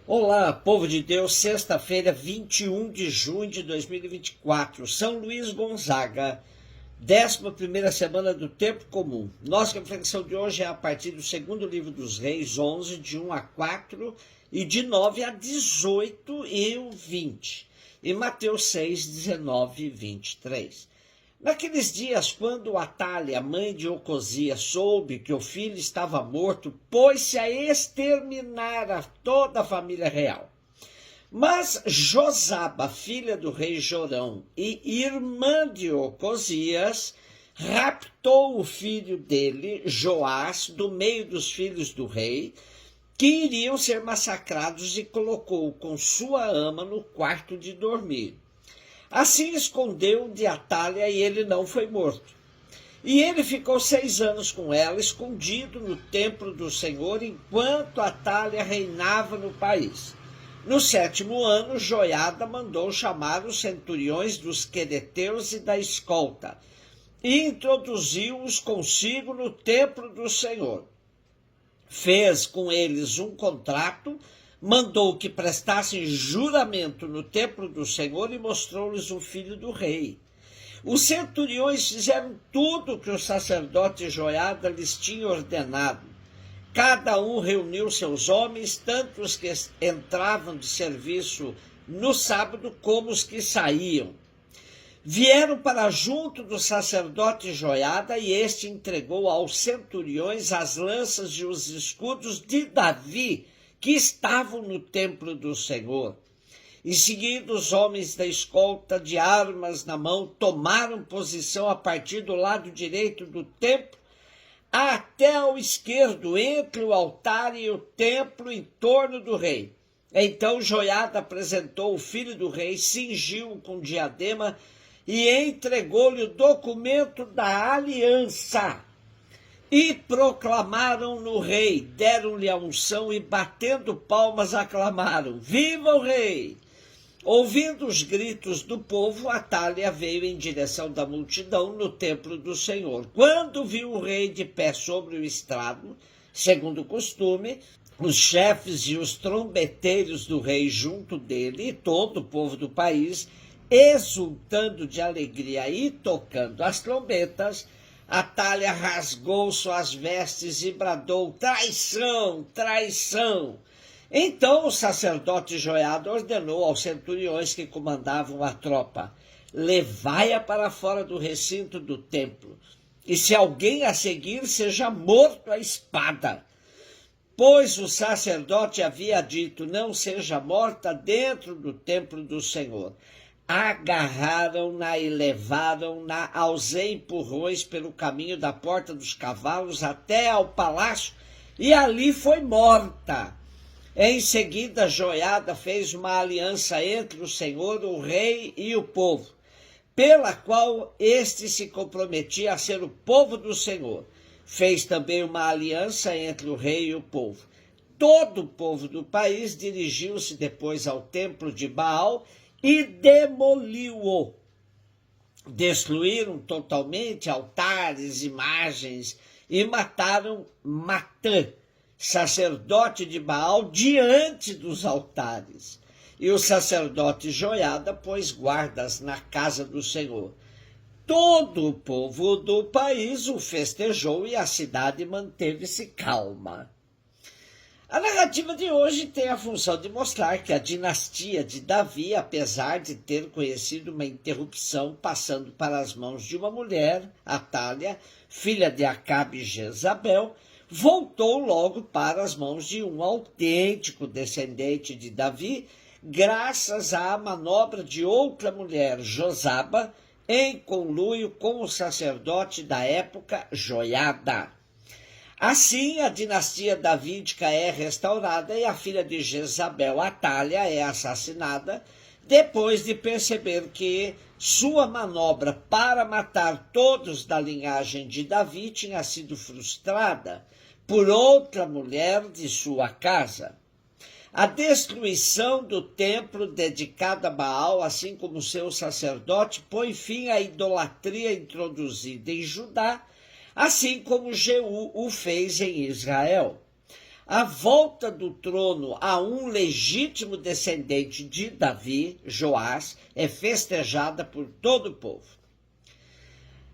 Olá, povo de Deus, sexta-feira, 21 de junho de 2024, São Luís Gonzaga, 11ª semana do Tempo Comum. Nossa reflexão de hoje é a partir do segundo livro dos Reis, 11, de 1 a 4, e de 9 a 18 e o 20, e Mateus 6, 19 e 23. Naqueles dias, quando Atália, mãe de Ocosias, soube que o filho estava morto, pôs-se a exterminar toda a família real. Mas Josaba, filha do rei Jorão e irmã de Ocosias, raptou o filho dele, Joás, do meio dos filhos do rei, que iriam ser massacrados, e colocou-o com sua ama no quarto de dormir. Assim escondeu de Atália e ele não foi morto. E ele ficou 6 anos com ela, escondido no templo do Senhor, enquanto Atália reinava no país. No 7º ano, Joiada mandou chamar os centuriões dos quereteus e da escolta, e introduziu-os consigo no templo do Senhor. Fez com eles um contrato, mandou que prestassem juramento no templo do Senhor e mostrou-lhes o filho do rei. Os centuriões fizeram tudo o que o sacerdote Joiada lhes tinha ordenado. Cada um reuniu seus homens, tanto os que entravam de serviço no sábado como os que saíam. Vieram para junto do sacerdote Joiada, e este entregou aos centuriões as lanças e os escudos de Davi, que estavam no templo do Senhor. Em seguida, os homens da escolta, de armas na mão, tomaram posição a partir do lado direito do templo, até ao esquerdo, entre o altar e o templo, em torno do rei. Então Joiada apresentou o filho do rei, cingiu-o com diadema e entregou-lhe o documento da aliança. E proclamaram no rei, deram-lhe a unção e, batendo palmas, aclamaram: Viva o rei! Ouvindo os gritos do povo, Atália veio em direção da multidão no templo do Senhor. Quando viu o rei de pé sobre o estrado, segundo o costume, os chefes e os trombeteiros do rei junto dele, e todo o povo do país, exultando de alegria e tocando as trombetas, Atália rasgou suas vestes e bradou: traição, traição! Então o sacerdote Joiada ordenou aos centuriões que comandavam a tropa: levai-a para fora do recinto do templo, e se alguém a seguir, seja morto à espada. Pois o sacerdote havia dito: não seja morta dentro do templo do Senhor. Agarraram-na e levaram-na aos empurrões pelo caminho da Porta dos Cavalos até ao palácio, e ali foi morta. Em seguida, Joiada fez uma aliança entre o Senhor, o rei e o povo, pela qual este se comprometia a ser o povo do Senhor. Fez também uma aliança entre o rei e o povo. Todo o povo do país dirigiu-se depois ao templo de Baal e demoliu-o. Destruíram totalmente altares, imagens, e mataram Matã, sacerdote de Baal, diante dos altares. E o sacerdote Joiada pôs guardas na casa do Senhor. Todo o povo do país o festejou e a cidade manteve-se calma. A narrativa de hoje tem a função de mostrar que a dinastia de Davi, apesar de ter conhecido uma interrupção passando para as mãos de uma mulher, Atália, filha de Acabe e Jezabel, voltou logo para as mãos de um autêntico descendente de Davi, graças à manobra de outra mulher, Josaba, em conluio com o sacerdote da época, Joiada. Assim, a dinastia davídica é restaurada e a filha de Jezabel, Atália, é assassinada, depois de perceber que sua manobra para matar todos da linhagem de Davi tinha sido frustrada por outra mulher de sua casa. A destruição do templo dedicado a Baal, assim como seu sacerdote, põe fim à idolatria introduzida em Judá, assim como Jeú o fez em Israel. A volta do trono a um legítimo descendente de Davi, Joás, é festejada por todo o povo.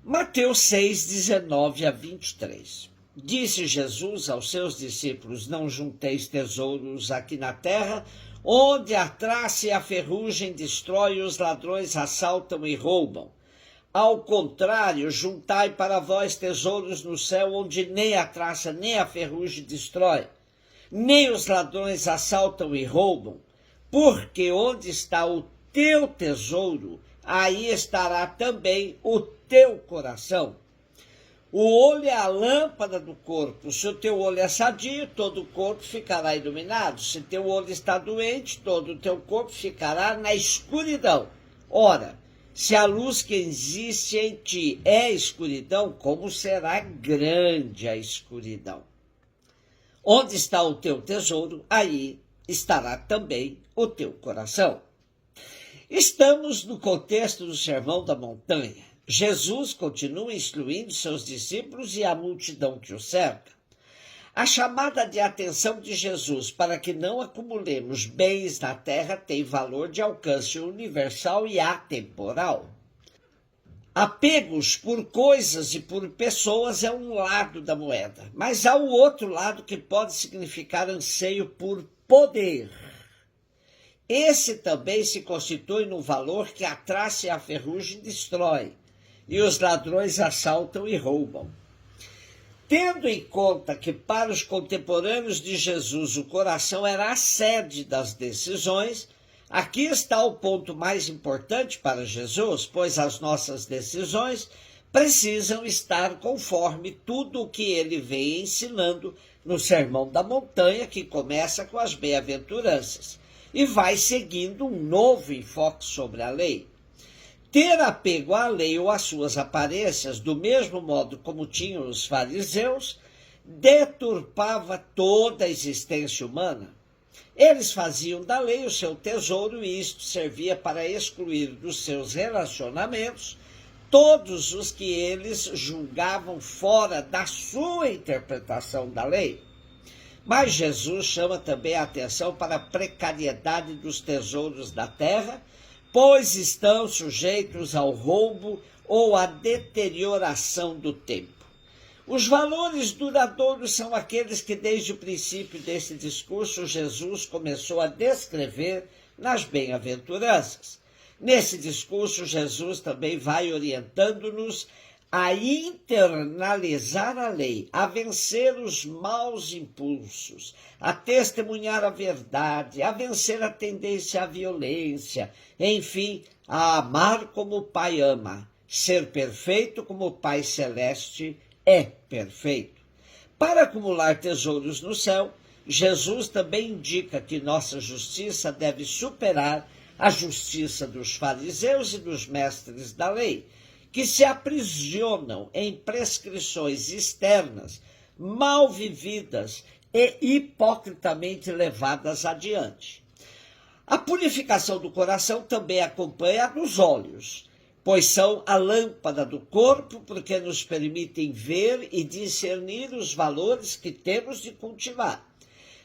Mateus 6, 19 a 23. Disse Jesus aos seus discípulos: não junteis tesouros aqui na terra, onde a traça e a ferrugem destrói, os ladrões assaltam e roubam. Ao contrário, juntai para vós tesouros no céu, onde nem a traça nem a ferrugem destrói, nem os ladrões assaltam e roubam, porque onde está o teu tesouro, aí estará também o teu coração. O olho é a lâmpada do corpo. Se o teu olho é sadio, todo o corpo ficará iluminado. Se teu olho está doente, todo o teu corpo ficará na escuridão. Ora, se a luz que existe em ti é escuridão, como será grande a escuridão? Onde está o teu tesouro, aí estará também o teu coração. Estamos no contexto do Sermão da Montanha. Jesus continua instruindo seus discípulos e a multidão que o cerca. A chamada de atenção de Jesus para que não acumulemos bens na terra tem valor de alcance universal e atemporal. Apegos por coisas e por pessoas é um lado da moeda, mas há o outro lado que pode significar anseio por poder. Esse também se constitui no valor que a traça e a ferrugem destrói, e os ladrões assaltam e roubam. Tendo em conta que para os contemporâneos de Jesus o coração era a sede das decisões, aqui está o ponto mais importante para Jesus, pois as nossas decisões precisam estar conforme tudo o que ele vem ensinando no Sermão da Montanha, que começa com as bem-aventuranças, e vai seguindo um novo enfoque sobre a lei. Ter apego à lei ou às suas aparências, do mesmo modo como tinham os fariseus, deturpava toda a existência humana. Eles faziam da lei o seu tesouro e isto servia para excluir dos seus relacionamentos todos os que eles julgavam fora da sua interpretação da lei. Mas Jesus chama também a atenção para a precariedade dos tesouros da terra, pois estão sujeitos ao roubo ou à deterioração do tempo. Os valores duradouros são aqueles que desde o princípio desse discurso Jesus começou a descrever nas bem-aventuranças. Nesse discurso, Jesus também vai orientando-nos a internalizar a lei, a vencer os maus impulsos, a testemunhar a verdade, a vencer a tendência à violência, enfim, a amar como o Pai ama, ser perfeito como o Pai Celeste é perfeito. Para acumular tesouros no céu, Jesus também indica que nossa justiça deve superar a justiça dos fariseus e dos mestres da lei, que se aprisionam em prescrições externas, mal vividas e hipocritamente levadas adiante. A purificação do coração também acompanha a dos olhos, pois são a lâmpada do corpo, porque nos permitem ver e discernir os valores que temos de cultivar.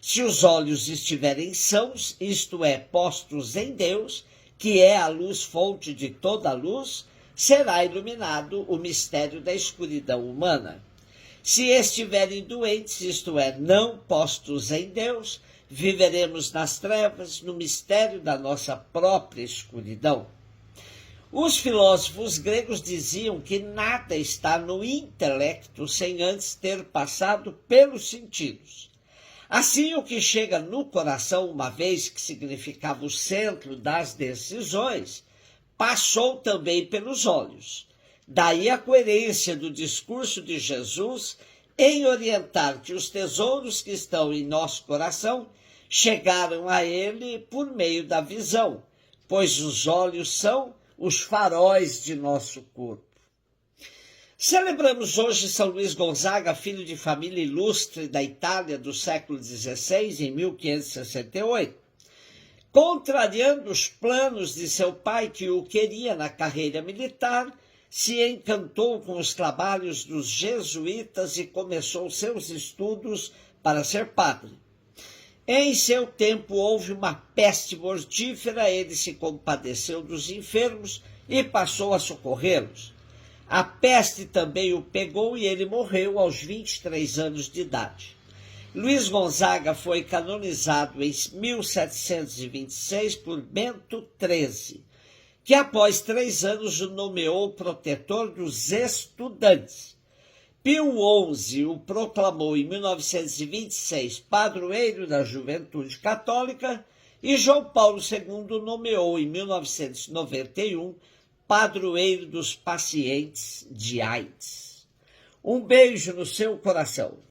Se os olhos estiverem sãos, isto é, postos em Deus, que é a luz fonte de toda a luz, será iluminado o mistério da escuridão humana. Se estiverem doentes, isto é, não postos em Deus, viveremos nas trevas, no mistério da nossa própria escuridão. Os filósofos gregos diziam que nada está no intelecto sem antes ter passado pelos sentidos. Assim, o que chega no coração, uma vez que significava o centro das decisões, passou também pelos olhos. Daí a coerência do discurso de Jesus em orientar que os tesouros que estão em nosso coração chegaram a ele por meio da visão, pois os olhos são os faróis de nosso corpo. Celebramos hoje São Luís Gonzaga, filho de família ilustre da Itália do século XVI, em 1568. Contrariando os planos de seu pai, que o queria na carreira militar, se encantou com os trabalhos dos jesuítas e começou seus estudos para ser padre. Em seu tempo houve uma peste mortífera, ele se compadeceu dos enfermos e passou a socorrê-los. A peste também o pegou e ele morreu aos 23 anos de idade. Luís Gonzaga foi canonizado em 1726 por Bento XIII, que após 3 anos o nomeou protetor dos estudantes. Pio XI o proclamou em 1926 padroeiro da juventude católica e João Paulo II o nomeou em 1991 padroeiro dos pacientes de AIDS. Um beijo no seu coração.